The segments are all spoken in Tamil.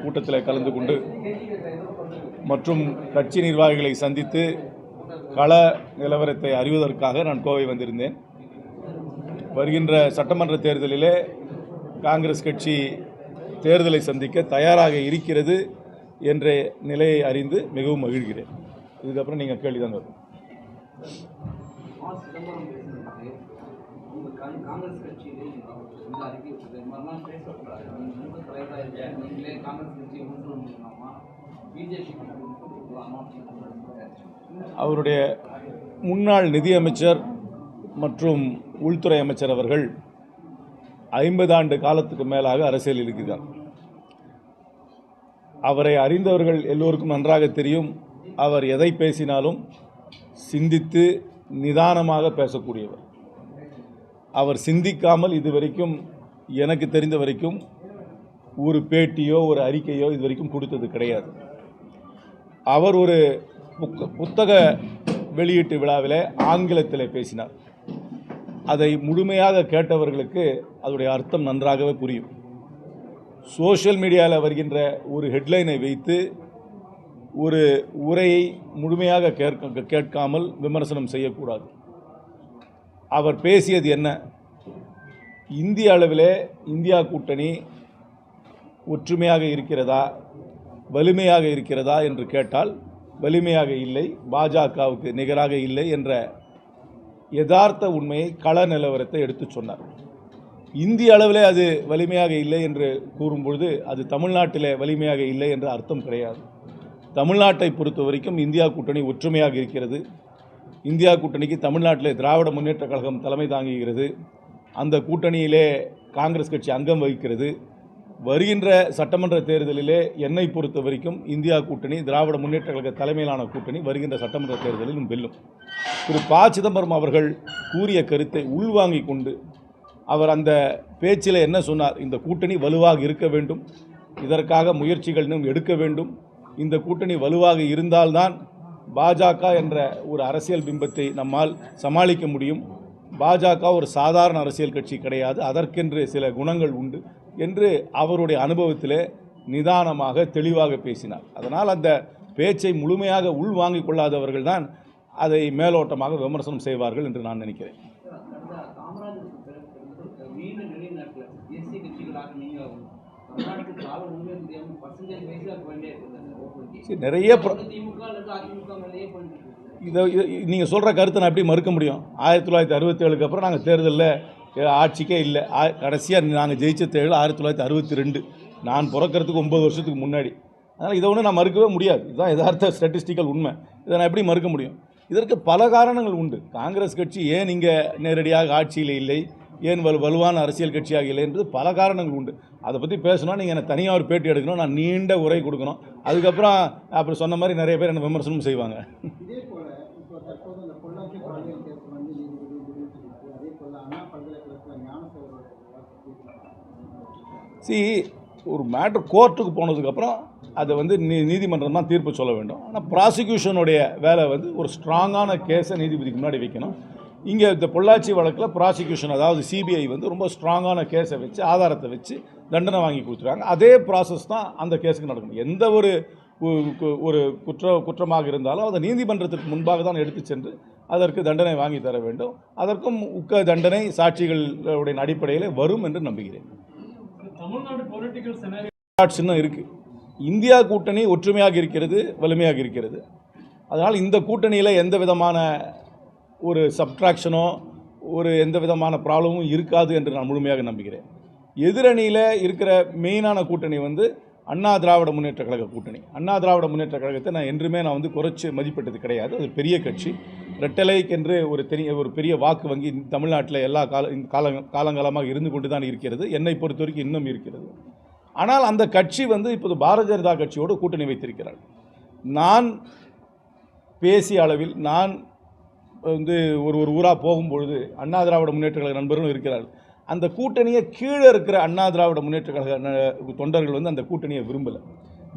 கூட்டத்தில் கலந்து கொண்டு மற்றும் கட்சி நிர்வாகிகளை சந்தித்து கள நிலவரத்தை அறிவதற்காக நான் கோவை வந்திருந்தேன். வருகின்ற சட்டமன்ற தேர்தலிலே காங்கிரஸ் கட்சி தேர்தலை சந்திக்க தயாராக இருக்கிறது என்ற நிலையை அறிந்து மிகவும் மகிழ்கிறேன். இதுக்கப்புறம் நீங்கள் கேள்விதான் வரும். காங்கிரஸ் கட்சியிலே இந்த அறிக்கை மறுநாள் பேசக்கூடாது, மூத்த தலைவராக நீங்களே காங்கிரஸ் கட்சியை கொண்டு வந்துடலாமா, பிஜேபி அவருடைய முன்னாள் நிதியமைச்சர் மற்றும் உள்துறை அமைச்சர் அவர்கள் 50 ஆண்டு காலத்துக்கு மேலாக அரசியல் இருக்கிறார். அவரை அறிந்தவர்கள் எல்லோருக்கும் நன்றாக தெரியும். அவர் எதை பேசினாலும் சிந்தித்து நிதானமாக பேசக்கூடியவர். அவர் சிந்திக்காமல் இதுவரைக்கும் எனக்கு தெரிந்த வரைக்கும் ஒரு பேட்டியோ ஒரு அறிக்கையோ இதுவரைக்கும் கொடுத்தது கிடையாது. அவர் ஒரு புத்தக வெளியீட்டு விழாவில் ஆங்கிலத்தில் பேசினார். அதை முழுமையாக கேட்டவர்களுக்கு அதோடைய அர்த்தம் நன்றாகவே புரியும். சோஷியல் மீடியாவில் வருகின்ற ஒரு ஹெட்லைனை வைத்து ஒரு உரையை முழுமையாக கேட்காமல் விமர்சனம் செய்யக்கூடாது. அவர் பேசியது என்ன? இந்திய அளவிலே இந்தியா கூட்டணி ஒற்றுமையாக இருக்கிறதா, வலிமையாக இருக்கிறதா என்று கேட்டால் வலிமையாக இல்லை, பாஜகவுக்கு நிகராக இல்லை என்ற யதார்த்த உண்மையை, கள நிலவரத்தை எடுத்து சொன்னார். இந்திய அளவிலே அது வலிமையாக இல்லை என்று கூறும்பொழுது அது தமிழ்நாட்டிலே வலிமையாக இல்லை என்ற அர்த்தம் கிடையாது. தமிழ்நாட்டை பொறுத்த வரைக்கும் இந்தியா கூட்டணி ஒற்றுமையாக இருக்கிறது. இந்தியா கூட்டணிக்கு தமிழ்நாட்டிலே திராவிட முன்னேற்ற கழகம் தலைமை தாங்குகிறது. அந்த கூட்டணியிலே காங்கிரஸ் கட்சி அங்கம் வகிக்கிறது. வருகின்ற சட்டமன்ற தேர்தலிலே என்னை பொறுத்த வரைக்கும் இந்தியா கூட்டணி திராவிட முன்னேற்ற கழக தலைமையிலான கூட்டணி வருகின்ற சட்டமன்ற தேர்தலிலும் வெல்லும். திரு ப. சிதம்பரம் அவர்கள் கூறிய கருத்தை உள்வாங்கிக் கொண்டு அவர் அந்த பேச்சில் என்ன சொன்னார்? இந்த கூட்டணி வலுவாக இருக்க வேண்டும், இதற்காக முயற்சிகள் இன்னும் எடுக்க வேண்டும், இந்த கூட்டணி வலுவாக இருந்தால்தான் பாஜக என்ற ஒரு அரசியல் பிம்பத்தை நம்மால் சமாளிக்க முடியும். பாஜக ஒரு சாதாரண அரசியல் கட்சி கிடையாது, அதற்கென்று சில குணங்கள் உண்டு என்று அவருடைய அனுபவத்திலே நிதானமாக தெளிவாக பேசினார். அதனால் அந்த பேச்சை முழுமையாக உள்வாங்கிக் கொள்ளாதவர்கள் தான் அதை மேலோட்டமாக விமர்சனம் செய்வார்கள் என்று நான் நினைக்கிறேன். நிறைய இதை நீங்கள் சொல்கிற கருத்தை நான் எப்படி மறுக்க முடியும்? 1967க்கு அப்புறம் நாங்கள் தேர்தலில் ஆட்சிக்கே இல்லை. கடைசியாக நாங்கள் ஜெயிச்ச தேர்தல் 1962, நான் பிறக்கிறதுக்கு 9 வருஷத்துக்கு முன்னாடி. அதனால் இதை ஒன்று நான் மறுக்கவே முடியாது. இதுதான் யதார்த்த ஸ்டாட்டிஸ்டிக்கல் உண்மை. இதை நான் எப்படி மறுக்க முடியும்? இதற்கு பல காரணங்கள் உண்டு. காங்கிரஸ் கட்சி ஏன் இங்கே நேரடியாக ஆட்சியில் இல்லை, ஏன் வலுவான அரசியல் கட்சியாக இல்லை என்பது பல காரணங்கள் உண்டு. அதை பற்றி பேசணும், நீங்கள் எனக்கு தனியாக ஒரு பேட்டி எடுக்கணும், நான் நீண்ட உரை கொடுக்கணும். அதுக்கப்புறம் அப்படி சொன்ன மாதிரி நிறைய பேர் என்ன விமர்சனமும் செய்வாங்க. ஒரு மேட்ரு கோர்ட்டுக்கு போனதுக்கப்புறம் அதை நீதிமன்றம் தான் தீர்ப்பு சொல்ல வேண்டும். ஆனால் ப்ராசிக்யூஷனுடைய வேலை ஒரு ஸ்ட்ராங்கான கேஸை நீதிபதிக்கு முன்னாடி வைக்கணும். இங்கே இந்த பொள்ளாச்சி வழக்கில் ப்ராசிக்யூஷன், அதாவது சிபிஐ ரொம்ப ஸ்ட்ராங்கான கேஸை வச்சு ஆதாரத்தை வச்சு தண்டனை வாங்கி கொடுத்துருக்காங்க. அதே ப்ராசஸ் தான் அந்த கேஸுக்கு நடக்கணும். எந்த ஒரு குற்றமாக இருந்தாலும் அதை நீதிமன்றத்துக்கு முன்பாக தான் எடுத்து சென்று அதற்கு தண்டனை வாங்கி தர வேண்டும். அதற்கும் தண்டனை சாட்சிகளுடைய அடிப்படையில் வரும் என்று நம்புகிறேன். தமிழ்நாடு பொலிட்டிக்கல் சின்னம் இருக்குது. இந்தியா கூட்டணி ஒற்றுமையாக இருக்கிறது, வலிமையாக இருக்கிறது. அதனால் இந்த கூட்டணியில் எந்த விதமான ஒரு சப்ட்ராக்ஷனோ எந்த விதமான ப்ராப்ளமும் இருக்காது என்று நான் முழுமையாக நம்புகிறேன். எதிரணியில் இருக்கிற மெயினான கூட்டணி அண்ணா திராவிட முன்னேற்ற கழக கூட்டணி. அண்ணா திராவிட முன்னேற்ற கழகத்தை நான் என்றுமே குறைச்சி மதிப்பிட்டது கிடையாது. அது பெரிய கட்சி. ரெட்டலைக்கென்று ஒரு பெரிய வாக்கு வங்கி தமிழ்நாட்டில் எல்லா காலங்காலமாக இருந்து கொண்டு தான் இருக்கிறது. என்னை பொறுத்த வரைக்கும் இன்னும் இருக்கிறது. ஆனால் அந்த கட்சி இப்போது பாரதிய ஜனதா கட்சியோடு கூட்டணி வைத்திருக்கிறார். நான் பேசிய அளவில் நான் ஒரு ஊராக போகும்பொழுது அண்ணா திராவிட முன்னேற்ற கழக நண்பர்களும் இருக்கிறார்கள். அந்த கூட்டணியை கீழே இருக்கிற அண்ணா திராவிட முன்னேற்ற கழக தொண்டர்கள் அந்த கூட்டணியை விரும்பலை.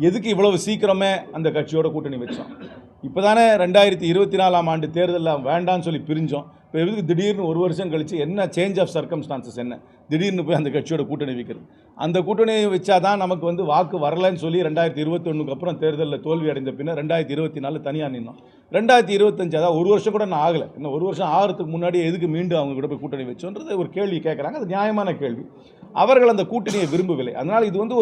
எதுக்கு இவ்வளவு சீக்கிரமே அந்த கட்சியோட கூட்டணி வச்சோம்? இப்போ தானே 2024ஆம் ஆண்டு தேர்தலில் வேண்டான்னு சொல்லி பிரிஞ்சோம். இப்போ எதுக்கு திடீர்னு ஒரு வருஷம் கழித்து என்ன சேஞ்ச் ஆஃப் சர்க்கம்ஸ்டான்சஸ் என்ன திடீர்னு போய் அந்த கட்சியோட கூட்டணி வைக்கிறது? அந்த கூட்டணியை வச்சா தான் நமக்கு வந்து வாக்கு வரலன்னு சொல்லி 2021 அப்புறம் தேர்தலில் தோல்வி அடைந்த பின்னர் 2024 தனியாக நின்னோம். 2025 அதாவது ஒரு வருஷம் கூட நான் ஆகலை, இன்னும் ஒரு வருஷம் ஆகிறதுக்கு முன்னாடி எதுக்கு மீண்டும் அவங்க கூட போய் கூட்டணி வச்சோன்றது ஒரு கேள்வி கேட்குறாங்க. அது நியாயமான கேள்வி. அவர்கள் அந்த கூட்டணியை விரும்பவில்லை. அதனால் இது வந்து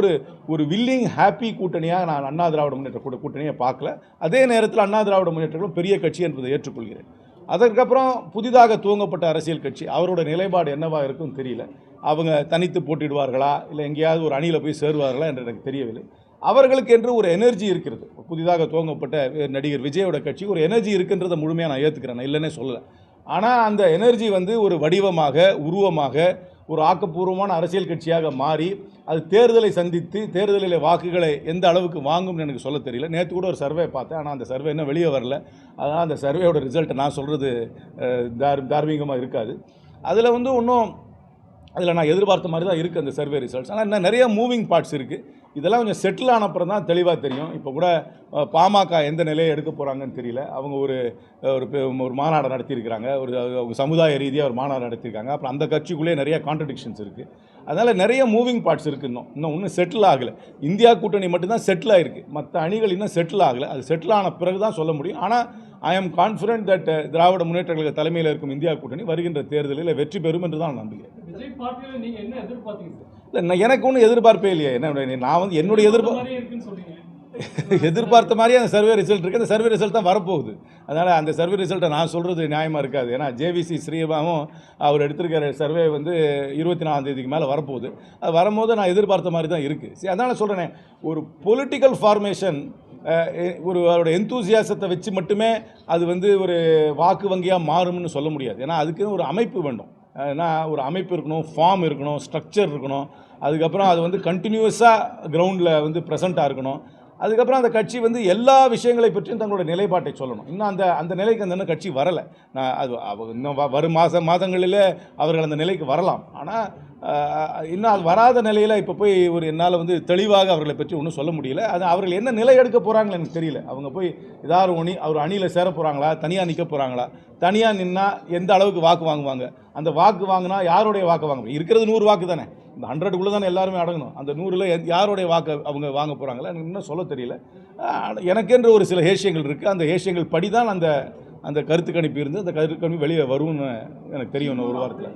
ஒரு வில்லிங் ஹாப்பி கூட்டணியாக நான் அண்ணா திராவிட முன்னேற்ற கூட்டணியை பார்க்கல. அதே நேரத்தில் அண்ணா திராவிட முன்னேற்றம் பெரிய கட்சி என்பதை ஏற்றுக்கொள்கிறேன். அதற்கப்புறம் புதிதாக துவங்கப்பட்ட அரசியல் கட்சி அவரோட நிலைப்பாடு என்னவாக இருக்குன்னு தெரியல. அவங்க தனித்து போட்டிடுவார்களா இல்லை எங்கேயாவது ஒரு அணியில் போய் சேருவார்களா என்று எனக்கு தெரியவில்லை. அவர்களுக்கு என்று ஒரு எனர்ஜி இருக்கிறது. புதிதாக துவங்கப்பட்ட நடிகர் விஜயோட கட்சி ஒரு எனர்ஜி இருக்குன்றதை முழுமையாக நான் ஏற்றுக்கிறேன், நான் இல்லைன்னே சொல்லலை. ஆனால் அந்த எனர்ஜி வந்து ஒரு வடிவமாக உருவமாக ஒரு ஆக்கப்பூர்வமான அரசியல் கட்சியாக மாறி அது தேர்தலை சந்தித்து தேர்தலில் வாக்குகளை எந்த அளவுக்கு வாங்கும்னு எனக்கு சொல்ல தெரியல. நேற்று கூட ஒரு சர்வே பார்த்தேன், ஆனால் அந்த சர்வே இன்னும் வெளியே வரல. அதனால் அந்த சர்வேயோட ரிசல்ட்டை நான் சொல்கிறது தார்மீகமாக இருக்காது. அதில் வந்து இன்னும் அதில் நான் எதிர்பார்த்த மாதிரி தான் இருக்குது அந்த சர்வே ரிசல்ட்ஸ். ஆனால் இன்னும் நிறைய மூவிங் பார்ட்ஸ் இருக்குது. இதெல்லாம் கொஞ்சம் செட்டில் ஆன அப்புறம் தான் தெளிவாக தெரியும். இப்போ கூட பாமக எந்த நிலையை எடுக்க போகிறாங்கன்னு தெரியல. அவங்க ஒரு மாநாடு நடத்தியிருக்கிறாங்க, அவங்க சமுதாய ரீதியாக ஒரு மாநாடு நடத்தியிருக்காங்க. அப்புறம் அந்த கட்சிக்குள்ளேயே நிறைய கான்ட்ரடிக்ஷன்ஸ் இருக்குது. அதனால் நிறைய மூவிங் பார்ட்ஸ் இருக்குது. இன்னும் செட்டில் ஆகலை. இந்தியா கூட்டணி மட்டும்தான் செட்டில் ஆகிருக்கு, மற்ற அணிகள் இன்னும் செட்டில் ஆகலை. அது செட்டில் ஆன பிறகு தான் சொல்ல முடியும். ஆனால் ஐ ஆம் கான்ஃபிடென்ட் தட் திராவிட முன்னேற்ற கழக தலைமையில் இருக்கும் இந்தியா கூட்டணி வருகின்ற தேர்தலில் வெற்றி பெறும் என்று தான் நம்புகிறேன். விஜய் பார்ட்டியில் நீங்கள் என்ன எதிர்பார்த்தீங்க? இல்லை, எனக்கு ஒன்றும் எதிர்பார்ப்பே இல்லையே. என்ன நான் வந்து என்னுடைய எதிர்பார்த்த மாதிரியே அந்த சர்வே ரிசல்ட் இருக்குது. அந்த சர்வே ரிசல்ட் தான் வரப்போகுது. அதனால் அந்த சர்வே ரிசல்ட்டை நான் சொல்கிறது நியாயமாக இருக்காது. ஏன்னா ஜேவிசி ஸ்ரீராமும் அவர் எடுத்திருக்கிற சர்வே வந்து 24ஆம் தேதிக்கு மேலே வரப்போகுது. அது வரும்போது நான் எதிர்பார்த்த மாதிரி தான் இருக்குது. சரி, அதனால் சொல்கிறேனே, ஒரு பொலிட்டிக்கல் ஃபார்மேஷன் அவரோட எந்தூசியாசத்தை வச்சு மட்டுமே அது வந்து ஒரு வாக்கு வங்கியாக மாறும்னு சொல்ல முடியாது. ஏன்னா அதுக்குன்னு ஒரு அமைப்பு வேண்டும். ஏன்னா ஒரு அமைப்பு இருக்கணும், ஃபார்ம் இருக்கணும், ஸ்ட்ரக்சர் இருக்கணும். அதுக்கப்புறம் அது வந்து கண்டினியூஸாக கிரவுண்டில் வந்து ப்ரெசண்ட்டாக இருக்கணும். அதுக்கப்புறம் அந்த கட்சி வந்து எல்லா விஷயங்களை பற்றியும் தங்களோட நிலைப்பாட்டை சொல்லணும். இன்னும் அந்த நிலைக்கு அந்த கட்சி வரலை. இன்னும் வரும் மாதங்களிலே அவர்கள் அந்த நிலைக்கு வரலாம். ஆனால் இன்னும் அது வராத நிலையில் இப்போ போய் என்னால் வந்து தெளிவாக அவர்களை பற்றி ஒன்றும் சொல்ல முடியல. அது அவர்கள் என்ன நிலை எடுக்க போகிறாங்களோ எனக்கு தெரியல. அவங்க போய் ஏதாவது அவர் அணியில் சேர போகிறாங்களா, தனியாக நிற்க போகிறாங்களா, தனியாக நின்னால் எந்த அளவுக்கு வாக்கு வாங்குவாங்க, அந்த வாக்கு வாங்கினா யாருடைய வாக்கு வாங்க இருக்கிறது 100 வாக்கு தானே, இந்த 100க்குள்ளே தானே எல்லாருமே அடங்கணும். அந்த 100ல் யாருடைய வாக்கு அவங்க வாங்க போகிறாங்களா எனக்கு இன்னும் சொல்ல தெரியல. எனக்கென்று ஒரு சில ஹேஷியங்கள் இருக்குது. அந்த ஹேஷியங்கள் படி தான் அந்த கருத்து கணிப்பு இருந்து அந்த கருத்து கணிப்பு வெளியே வரும்னு எனக்கு தெரியும் இன்னும் ஒரு வாரத்தில்.